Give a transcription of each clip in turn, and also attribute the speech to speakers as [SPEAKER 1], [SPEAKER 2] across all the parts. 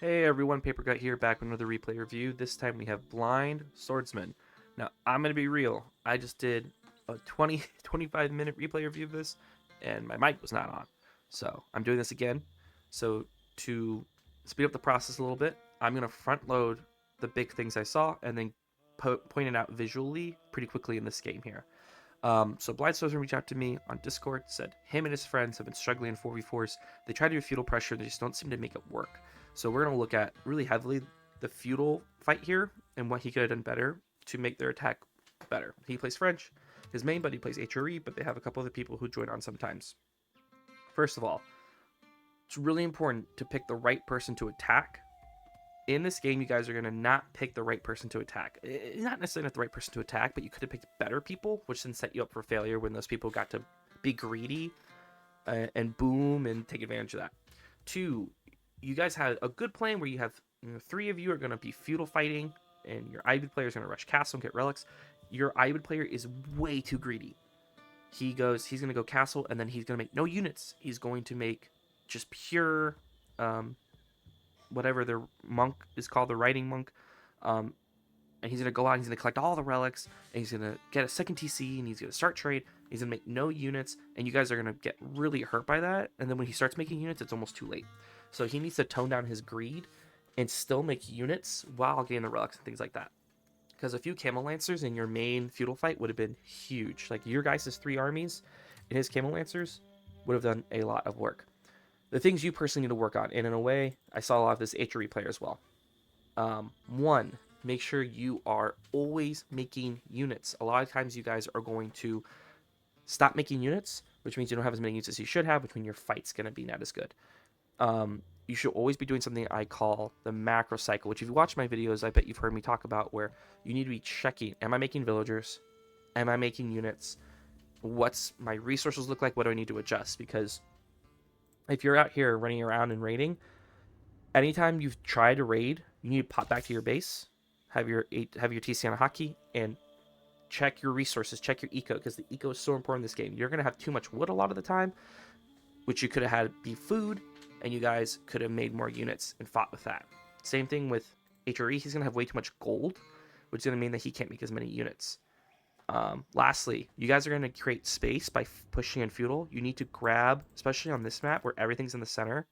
[SPEAKER 1] Hey everyone, Papercut here, back with another replay review. This time we have Blind Swordsman. Now, I'm going to be real. I just did a 25-minute replay review of this, and my mic was not on. So, I'm doing this again. So, to speed up the process a little bit, I'm going to front load the big things I saw, and then point it out visually pretty quickly in this game here. So Blind Swordsman reached out to me on Discord, said him and his friends have been struggling in 4v4s. They try to do feudal pressure, they just don't seem to make it work. So we're going to look at really heavily the feudal fight here and what he could have done better to make their attack better. He plays French, his main buddy plays HRE, but they have a couple other people who join on sometimes. First of all, it's really important to pick the right person to attack. In this game, you guys are going to not pick the right person to attack. It's not necessarily not the right person to attack, but you could have picked better people, which then set you up for failure when those people got to be greedy and boom and take advantage of that. Two, you guys had a good plan where you have three of you are going to be feudal fighting, and your Ivy player is going to rush castle and get relics. Your Ivy player is way too greedy. He's going to go castle, and then he's going to make no units. He's going to make just pure whatever the monk is called, the writing monk. And he's going to go out, he's going to collect all the relics, and he's going to get a second TC, and he's going to start trade. He's going to make no units, and you guys are going to get really hurt by that. And then when he starts making units, it's almost too late. So he needs to tone down his greed and still make units while getting the relics and things like that. Because a few Camel Lancers in your main feudal fight would have been huge. Like your guys' 3 armies and his Camel Lancers would have done a lot of work. The things you personally need to work on, and in a way, I saw a lot of this HRE player as well. One, make sure you are always making units. A lot of times you guys are going to stop making units, which means you don't have as many units as you should have, which means your fight's going to be not as good. You should always be doing something I call the macro cycle, which if you watch my videos, I bet you've heard me talk about, where you need to be checking, am I making villagers? Am I making units? What's my resources look like? What do I need to adjust? Because if you're out here running around and raiding, anytime you've tried to raid, you need to pop back to your base, have your TC on a hotkey, and check your resources, check your eco, because the eco is so important in this game. You're going to have too much wood a lot of the time, which you could have had be food, and you guys could have made more units and fought with that. Same thing with HRE. He's going to have way too much gold, which is going to mean that he can't make as many units. Lastly, you guys are going to create space by pushing in feudal. You need to grab, especially on this map where everything's in the center,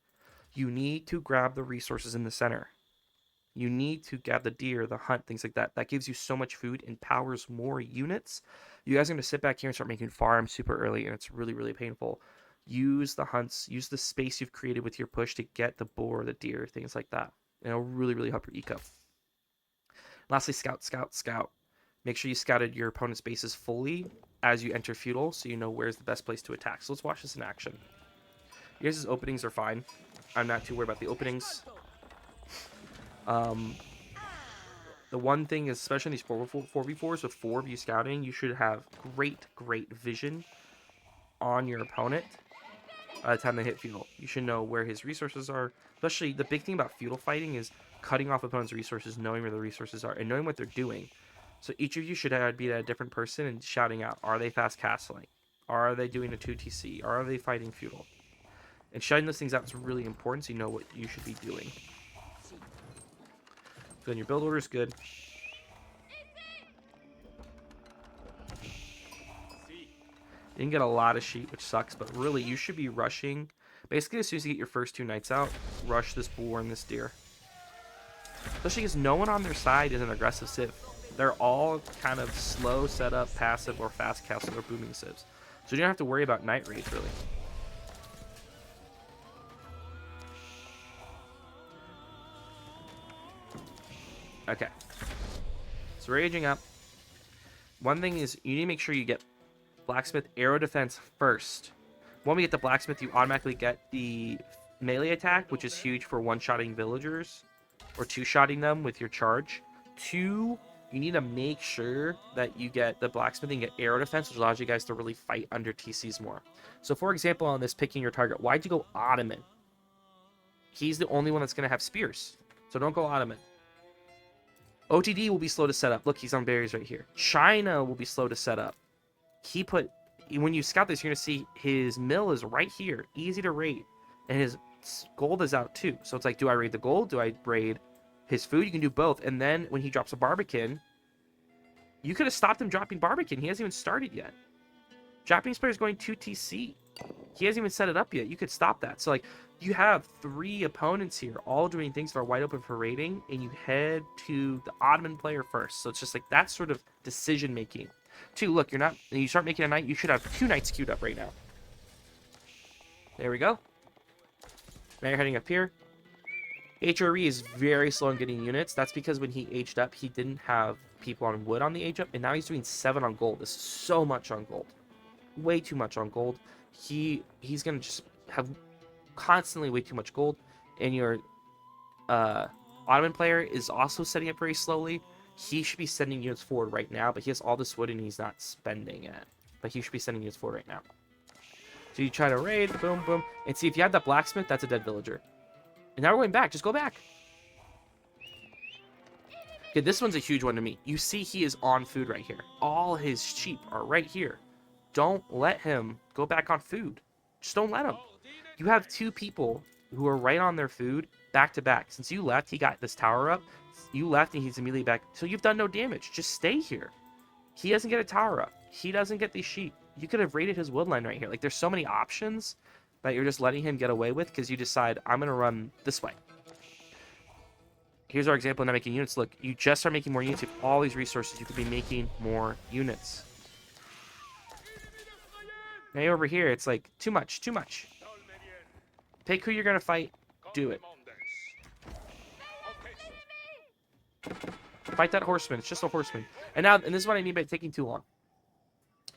[SPEAKER 1] you need to grab the resources in the center. You need to grab the deer, the hunt, things like that. That gives you so much food and powers more units. You guys are going to sit back here and start making farms super early, and it's really, really painful. Use the hunts, use the space you've created with your push to get the boar, the deer, things like that. And it'll really, really help your eco. Lastly, scout, scout, scout. Make sure you scouted your opponent's bases fully as you enter feudal, so you know where's the best place to attack. So let's watch this in action. You guys' openings are fine. I'm not too worried about the openings. The one thing is, especially in these 4v4s with 4 of you scouting, you should have great vision on your opponent by the time they hit feudal. You should know where his resources are. Especially, the big thing about feudal fighting is cutting off opponent's resources, knowing where the resources are, and knowing what they're doing. So each of you should be a different person and shouting out, are they fast castling? Are they doing a 2TC? Are they fighting feudal? And shouting those things out is really important so you know what you should be doing. So then your build order is good. You didn't get a lot of sheep, which sucks, but really you should be rushing. Basically, as soon as you get your first 2 knights out, rush this boar and this deer. Especially because no one on their side is an aggressive civ. They're all kind of slow setup, passive, or fast castle or booming civs. So you don't have to worry about night raids, really. Okay. So we're aging up. One thing is, you need to make sure you get blacksmith arrow defense first. When we get the blacksmith, you automatically get the melee attack, which is huge for one-shotting villagers or 2-shotting them with your charge. 2, you need to make sure that you get the blacksmith and get arrow defense, which allows you guys to really fight under TCs more. So for example, on this picking your target, why'd you go Ottoman? He's the only one that's going to have spears, so don't go Ottoman. OTD will be slow to set up. Look, he's on berries right here. China will be slow to set up. When you scout this, you're going to see his mill is right here. Easy to raid. And his gold is out too. So it's like, do I raid the gold? Do I raid his food? You can do both. And then when he drops a Barbican, you could have stopped him dropping Barbican. He hasn't even started yet. Japanese player's going 2 TC. He hasn't even set it up yet. You could stop that. So, like, you have 3 opponents here, all doing things that are wide open for raiding, and you head to the Ottoman player first. So it's just like that sort of decision making. 2, look, you start making a knight, you should have 2 knights queued up right now. There we go. Now you're heading up here. HRE is very slow in getting units. That's because when he aged up, he didn't have people on wood on the age up, and now he's doing 7 on gold. This is so much on gold. Way too much on gold. He's gonna just have constantly way too much gold, and your Ottoman player is also setting up very slowly. He should be sending units forward right now, but he has all this wood and he's not spending it. But he should be sending units forward right now. So you try to raid, boom, boom, and see if you have that blacksmith, that's a dead villager. And now we're going back. Just go back. Okay, this one's a huge one to me. You see he is on food right here. All his sheep are right here. Don't let him go back on food. Just don't let him. You have 2 people who are right on their food back to back. Since you left, he got this tower up. You left and he's immediately back. So you've done no damage. Just stay here. He doesn't get a tower up. He doesn't get these sheep. You could have raided his woodline right here. Like, there's so many options that you're just letting him get away with because you decide, I'm going to run this way. Here's our example of not making units. Look, you just are making more units. You have all these resources. You could be making more units. Now you're over here, it's like, too much, too much. Pick who you're going to fight. Do it. Fight that horseman. It's just a horseman. And this is what I mean by taking too long.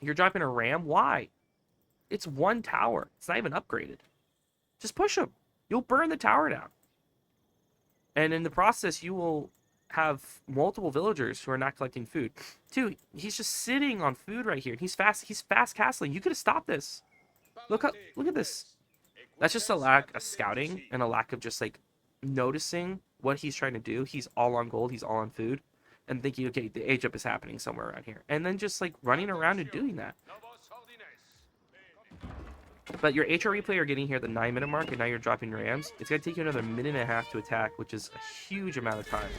[SPEAKER 1] You're dropping a ram. Why? It's 1 tower. It's not even upgraded. Just push him. You'll burn the tower down. And in the process, you will have multiple villagers who are not collecting food. 2, he's just sitting on food right here. He's fast castling. You could have stopped this. Look at this. That's just a lack of scouting and a lack of just like noticing what he's trying to do. He's all on gold, he's all on food, and thinking, okay, the age up is happening somewhere around here. And then just like running around and doing that. But your HRE player getting here at the 9-minute mark, and now you're dropping rams. It's going to take you another 1.5 minutes to attack, which is a huge amount of time.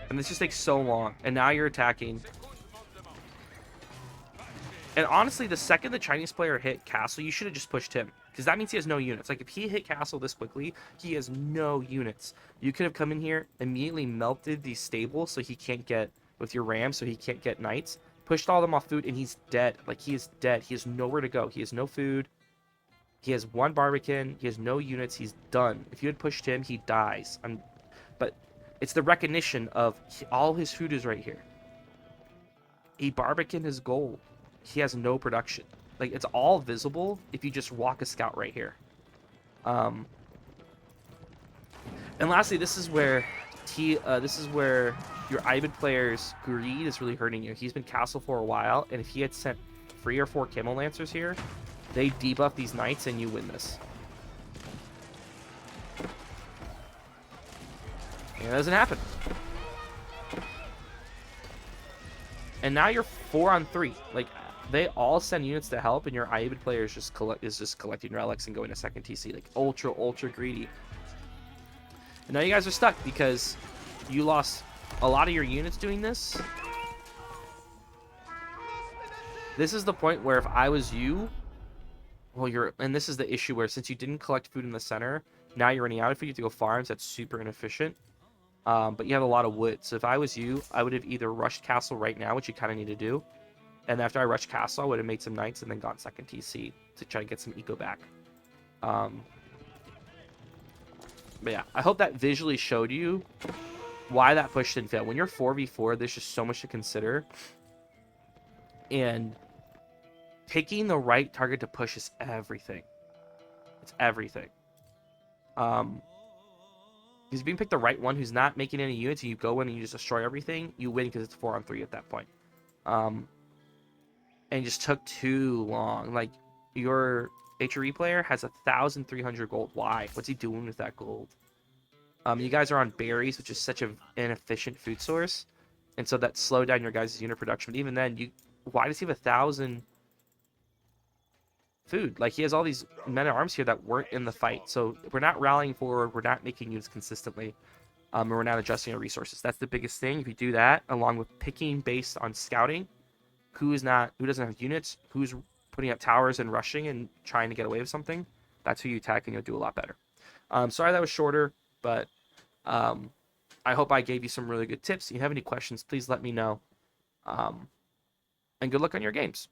[SPEAKER 1] And this just takes so long. And now you're attacking. And honestly, the second the Chinese player hit castle, you should have just pushed him. Because that means he has no units. Like, if he hit castle this quickly, he has no units. You could have come in here, immediately melted these stables so he can't get, with your ram, so he can't get knights. Pushed all of them off food, and he's dead. Like, he is dead. He has nowhere to go. He has no food. He has 1 Barbican. He has no units. He's done. If you had pushed him, he dies. But it's the recognition of all his food is right here. He Barbican his gold. He has no production. Like, it's all visible if you just walk a scout right here. And lastly, this is where your Ibid player's greed is really hurting you. He's been castle for a while, and if he had sent 3 or 4 Camel Lancers here, they debuff these knights and you win this. And it doesn't happen. And now you're 4 on 3. Like, they all send units to help, and your Ibid player is just collecting relics and going to second TC, like ultra greedy. And now you guys are stuck because you lost a lot of your units doing this. This is the point where if I was you, well, and this is the issue where since you didn't collect food in the center, now you're running out of food. You have to go farms. That's super inefficient. But you have a lot of wood. So if I was you, I would have either rushed castle right now, which you kind of need to do. And after I rushed castle, I would have made some knights and then gone second TC to try to get some eco back. But yeah, I hope that visually showed you why that push didn't fail. When you're 4v4, there's just so much to consider. And picking the right target to push is everything. It's everything. Because if you can pick the right one who's not making any units and you go in and you just destroy everything, you win because it's 4 on 3 at that point. And it just took too long. Like, your HRE player has 1,300 gold. Why? What's he doing with that gold? You guys are on berries, which is such an inefficient food source. and so that slowed down your guys' unit production. But even then, why does he have 1,000 food? Like, he has all these men at arms here that weren't in the fight. So we're not rallying forward. We're not making units consistently. And we're not adjusting our resources. That's the biggest thing. If you do that, along with picking based on scouting, who doesn't have units, who's putting up towers and rushing and trying to get away with something, that's who you attack, and you'll do a lot better. Sorry that was shorter, but I hope I gave you some really good tips. If you have any questions, please let me know. And good luck on your games.